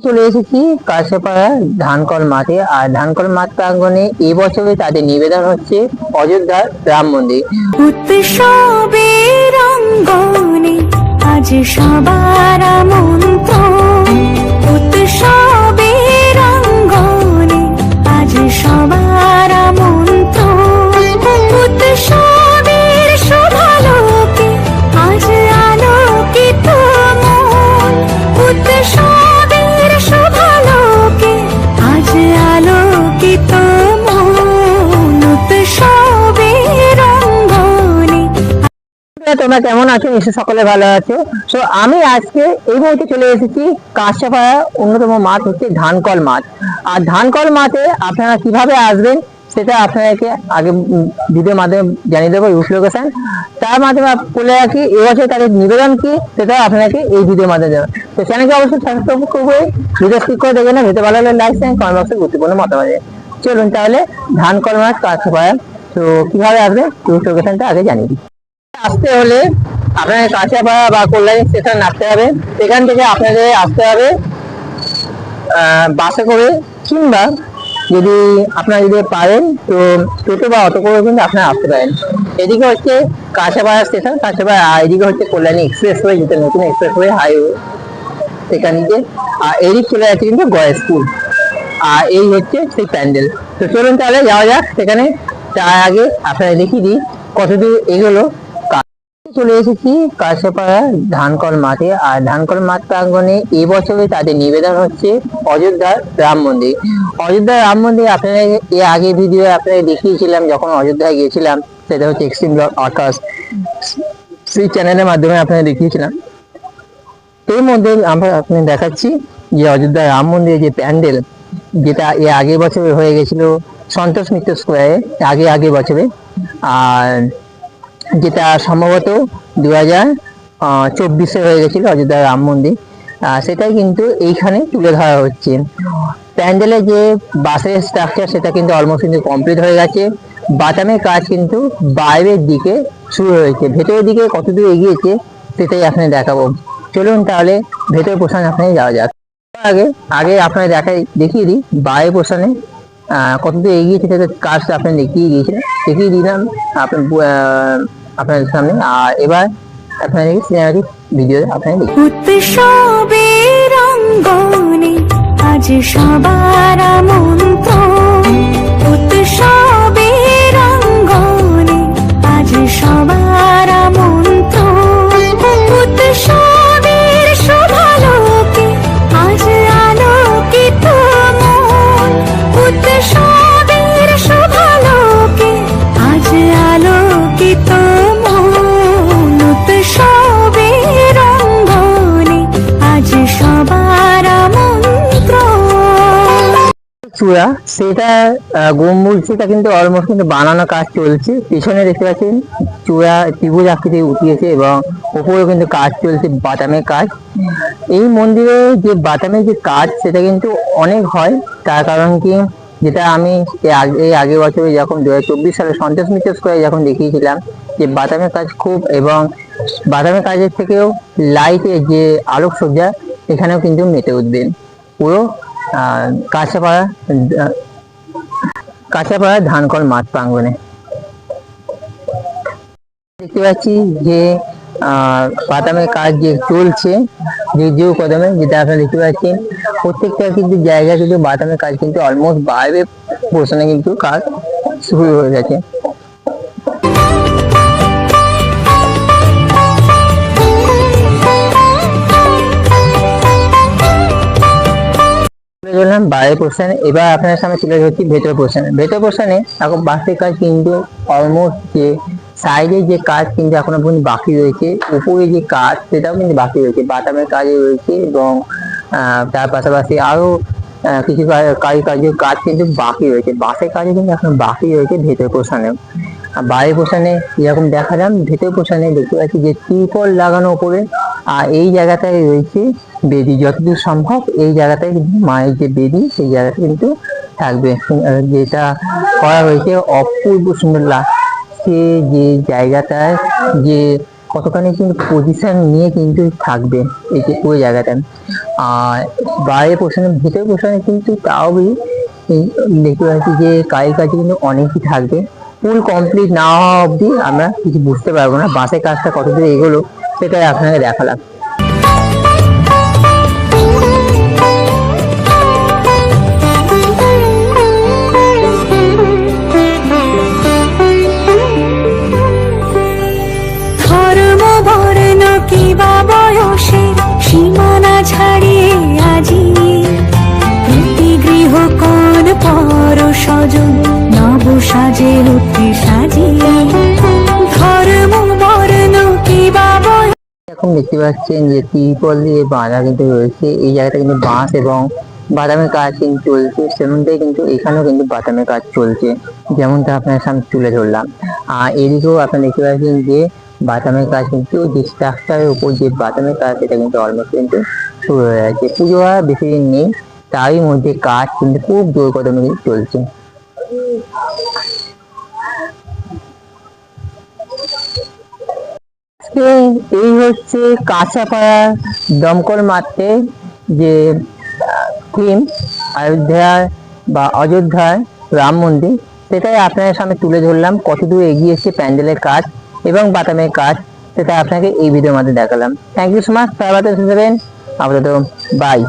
চলে এসেছি কাছেপাড়া ধানকল মাঠে। আর ধানকল মাঠ প্রাঙ্গণে এবছরে তাদের নিবেদন হচ্ছে অযোধ্যার রাম মন্দির। উৎসবের অঙ্গনে আজ সবার আমন্ত্রণ, উৎসবের অঙ্গনে আজ সবার আমন্ত্রণ, উৎসবের শোভালোকে আজ আলোকিত মন, উৎসবের শোভালোকে আজ আলোকিত মন, উৎসবের অঙ্গনে। তোমরা কেমন আছো? নিশ্চয়ই সকলে ভালো আছো। তো আমি আজকে এই মুহূর্তে চলে এসেছি কাছেপাড়া অন্যতম মাঠ হচ্ছে ধানকল মাঠ। আর ধানকল মাঠে আপনারা কিভাবে আসবেন সেটা আপনাদেরকে আগে ভিডিওর মাধ্যমে জানিয়ে দেবো, রুট লোকেশন। তার মাধ্যমে বলে রাখি এবছর তাদের নিবেদন কি সেটাও আপনাকে এই ভিডিওর মাধ্যমে দেবো। তো চ্যানেলকে অবশ্যই সাবস্ক্রাইব করবে, ভিডিও স্কিপ করে দেখবেন না। ভিডিও ভালো লাগলে লাইক দেন, কমেন্ট বক্সে গুরুত্বপূর্ণ মতামত দেন। চলুন তাহলে ধানকল মাঠ কাছেপাড়া। তো কিভাবে আসবে রুট লোকেশনটা আগে জানিয়ে দিই। আসতে হলে আপনাদের কাছেপাড়া বা কল্যাণী স্টেশন নামতে হবে। সেখান থেকে আপনাদের আসতে হবে বাসে করে, কিংবা যদি আপনারা যদি পারেন তো টোটো বা অটো করে কিন্তু আপনারা আসতে পারেন। এদিকে হচ্ছে কাছেপাড়া স্টেশন, কাছেপাড়া। আর এদিকে হচ্ছে কল্যাণী এক্সপ্রেসওয়ে, যেটা নতুন এক্সপ্রেসওয়ে হাইওয়ে, সেখান থেকে। আর এদিক চলে যাচ্ছে কিন্তু গয়েশপুর। আর এই হচ্ছে সেই প্যান্ডেল। তো চলুন তাহলে যাওয়া যাক সেখানে। তার আগে আপনারা দেখিয়ে দিই কতদূর এগোলো। চলে এসেছি কাছেপাড়া ধানকল মাঠে। আর ধানকল মাঠ প্রাঙ্গণে এবছরে তাদের নিবেদন হচ্ছে অযোধ্যার রাম মন্দির। অযোধ্যার রাম মন্দির আপনারা এর আগে ভিডিও আপনাদের দেখিয়েছিলাম যখন অযোধ্যায় গিয়েছিলাম, সেটা হচ্ছে এক্সট্রিম ব্লগ আকাশ, সেই চ্যানেলের মাধ্যমে আপনাদের দেখিয়েছিলাম। এর মধ্যে আমরা আপনাদের দেখাচ্ছি যে অযোধ্যার রাম মন্দিরের যে প্যান্ডেল, যেটা এর আগের বছরে হয়ে গেছিল সন্তোষ মিত্র স্কোয়ারে, আগের বছরে। আর যেটা সম্ভবত 2024 হয়ে গেছিল অযোধ্যা রাম মন্দির, সেটাই কিন্তু এইখানে তুলে ধরা হচ্ছে। প্যান্ডেলের যে বাসের স্ট্রাকচার সেটা কিন্তু অলমোস্ট কিন্তু কমপ্লিট হয়ে গেছে। বাটামের কাজ কিন্তু বাইরের দিকে শুরু হয়েছে, ভেতরের দিকে কতদূর এগিয়েছে সেটাই আপনাদের দেখাবো। চলুন তাহলে ভেতরের পোর্শন আপনাদের যাওয়া যাক। আগে আপনাদের দেখিয়ে দিই বাইরের পোর্শনে কতদূর এগিয়েছে সেটা কাজ আপনাদের দেখিয়ে দিলাম আপনাদের সামনে। আর এবার আপনাদের সিনেমাটিক ভিডিও আপনাদের উৎসবের অঙ্গনে আজ সবার আমন্ত্রণ, উৎসবের অঙ্গনে আজ সবার আমন্ত্রণ, উৎসবের শোভালোকে আজ আলোকিত মন, উৎসবের শোভালোকে আজ আলোকিত মন, উৎসবের অঙ্গনে আজ সবার আমন্ত্রণ। চূড়া সেটা গম্বুজ, সেটা কিন্তু অলমোস্ট কিন্তু বানানো কাজ চলছে। পিছনে দেখতে পাচ্ছেন চূড়া ত্রিভুজ আকৃতি উঠিয়েছে এবং উপরেও কিন্তু কাজ চলছে, বাটামের কাজ। এই মন্দিরে যে বাটামের যে কাজ সেটা কিন্তু অনেক হয়। তার কারণ কি, যেটা আমি এই আগের বছরে যখন 2024 সালে সন্তোষ মিত্র স্কোয়ারে যখন দেখিয়েছিলাম যে বাটামের কাজ খুব, এবং বাটামের কাজের থেকেও লাইটের যে আলোকসজ্জা এখানেও কিন্তু মেতে উঠবেন পুরো কাছেপাড়া ধানকল মাঠ প্রাঙ্গণে। দেখতে পাচ্ছি যে বাদামের কাজ যে চলছে, যে কদমে, যেটা আপনারা দেখতে পাচ্ছেন প্রত্যেকটা কিন্তু জায়গা কিন্তু বাদামের কাজ কিন্তু অলমোস্ট বাইরে পোর্শনে কিন্তু কাজ শুরু হয়ে গেছে। বাইরের পোর্শন, এবার আপনার সামনে তুলে ধরছি ভেতর পোর্শনে এখন বাসের কাজ কিন্তু অলমোস্ট, যে সাইডে যে কাজ কিন্তু এখনো পর্যন্ত বাকি রয়েছে, উপরে যে কাজ সেটাও কিন্তু বাকি রয়েছে, বাটামের কাজে রয়েছে। এবং তার পাশাপাশি আরো কিছু কাজের কাজ কিন্তু বাকি রয়েছে, বাসের কাজে কিন্তু এখন বাকি রয়েছে ভেতর পোর্শনে। বাইরের পোর্শনে যেরকম দেখালাম, ভেতর পোর্শনে দেখতে পাচ্ছি যে ত্রিপল লাগানো উপরে। আর এই জায়গাটায় রয়েছে বেদি, যতদূর সম্ভব এই জায়গাটায় কিন্তু মায়ের যে বেদি সেই জায়গাটা কিন্তু থাকবে, যেটা করা হয়েছে অপূর্ব সুন্দর লাগছে। যে জায়গাটায় যে কতখানি কিন্তু পজিশন নিয়ে কিন্তু থাকবে এই যে পুরো জায়গাটা। আর বাইরের পোর্শনে ভিতরের পোর্শনে কিন্তু তাও দেখতে পাচ্ছি যে কাজের কাছে কিন্তু অনেকই থাকবে। ফুল কমপ্লিট না হওয়া অবধি আমরা কিছু বুঝতে পারবো না বাসের কাজটা কতদূর এগোলো, সেটাই আপনাকে দেখালাম। ধর্ম বর্ণ কিবা বয়সে সীমানা ছাড়িয়ে আজি প্রতি গৃহ কোন পর স্বজন নব সাজে উঠে সাজিয়ে ধর্ম বর্ণ কিবা বয়স। এখন দেখতে পাচ্ছেন যে ত্রিপল দিয়ে বাঁধা কিন্তু রয়েছে, এই জায়গাটা কিন্তু বাঁশ এবং বাদামের কাজ কিন্তু চলছে, সেমনটাই কিন্তু এখানেও কিন্তু বাদামের কাজ চলছে, যেমনটা আপনার সামনে তুলে ধরলাম। আর এদিকেও আপনি দেখতে পাচ্ছেন যে বাদামের কাজ কিন্তু যে স্ট্রাকচারের উপর যে বাদামের কাজ সেটা কিন্তু অলমোস্ট কিন্তু শুরু হয়ে গেছে। পুজো আর বেশি দিন নেই, তারই মধ্যে কাজ কিন্তু খুব জোর কদমে চলছে। এই হচ্ছে কাঁচাপাড়া দমকল মাঠে যে থিম অযোধ্যার বা অযোধ্যার রাম মন্দির, সেটাই আপনাদের সামনে তুলে ধরলাম। কতদূর এগিয়েছে প্যান্ডেলের কাজ এবং বাতামের কাজ সেটা আপনাকে এই ভিডিওর মধ্যে দেখালাম। থ্যাংক ইউ সো মাচ, আপাতত বাই।